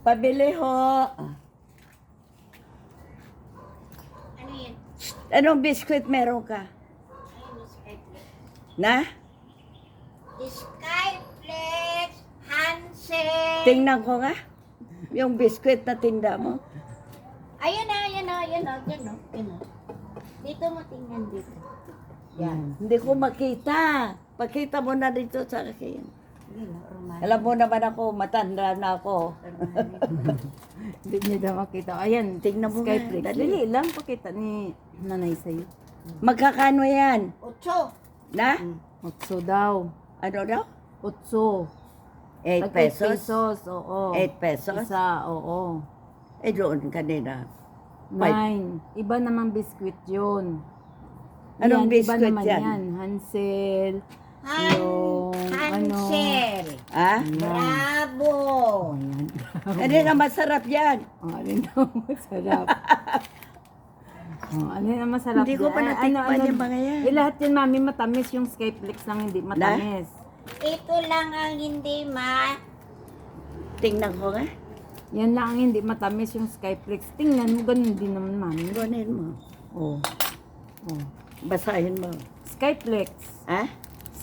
Pabili ho. Ano yun? Anong biskwit meron ka? Ayun, Skyflex. Na? Skyflex, Hansel. Tingnan ko nga. Yung biskwit na tinda mo. Ayun na, ayun na, ayun na, ayun na, ayun na. Dito mo tingnan dito. Yan. Hindi ko makita. Pakita mo na dito sa akin. Yun na, Roman. Alam mo naman ako, matanda na ako. Hindi niya daw makita. Ayan, Tingnan mo Skyflex. nga, dali. Dali lang, pakita ni nanay sa'yo. Magkakano yan? 8. Na? 8 daw. Ano daw? 8. 8 pesos? oo. 8 pesos? Isa, oo. Eh doon kanina. 9. Iba namang biskwit yun. Anong biskwit iba naman yan? Hansel. Yung, Hansel. Ha? Bravo. Ayan. Ano na masarap yan? Oh, alin na masarap. Oh, alin na masarap. Hindi ko pa dyan? natikman yung mga yan. Eh, lahat yan, mami, matamis. Yung Skyflex lang hindi matamis. Ito lang ang hindi Tingnan ko nga. Yan lang ang hindi matamis yung Skyflex. Tingnan mo, ganun din naman, mami. Gunin mo. Oh. Oh. Basahin mo. Skyflex. Ha?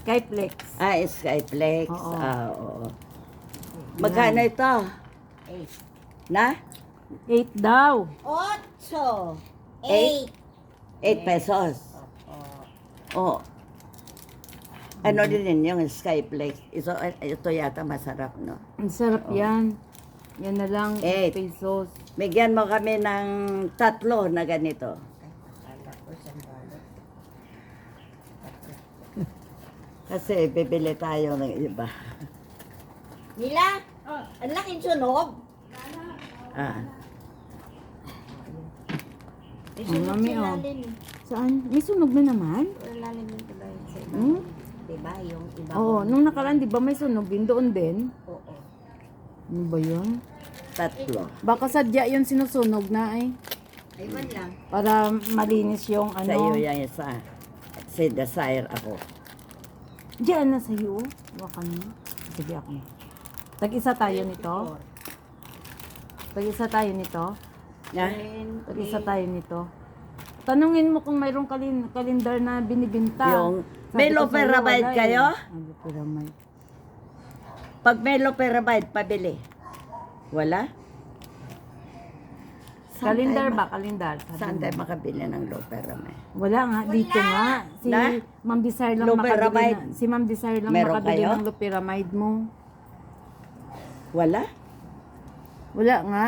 Skyflex. Ah, Skyflex. Oo. Ah, oo. Magkano ito? 8. Na? 8 daw. 8. 8? 8 pesos. Oo. Ano din yun, yung Skyflex. Ito yata masarap, no? Ang sarap yan. Yan na lang, 8 pesos. Bigyan mo kami ng 3 na ganito. Kasi bibili tayo ng iba. Nila? Ang laking sunog. Ah. May Oh, sunog mami, sa oh. lalim. Saan? May sunog na naman? Sa lalim yung tuloy sa iba. Hmm? Diba? Yung iba. Oo, nung nakaraan, di ba may sunog din doon din? Oo. Ano ba yun? 3. Baka sadya yun sinusunog na eh. Ayun lang. Para malinis yung Sa iyo ano. yan isa. Si Desire ako. Diyan na sa'yo. Baka na. Sige ako. Tag-isa tayo nito. Tag-isa tayo nito. Na? Tag-isa tayo nito. Tanungin mo kung mayroong kalendar na binibinta. Yung, Sabi may ko low sa'yo, pyramid wala eh. kayo? Ang low pyramid. Pag may low pyramid, pabili. Wala? Kalendar ba? Kalendar. Sabi Saan mo. tayo makabili ng low pyramid? Wala nga, dito nga. Si Na? Ma'am Desire lang makabili Loperamide. na, si Ma'am Desire lang Meron makabili kayo? ng loperamide mo. Wala? Wala nga.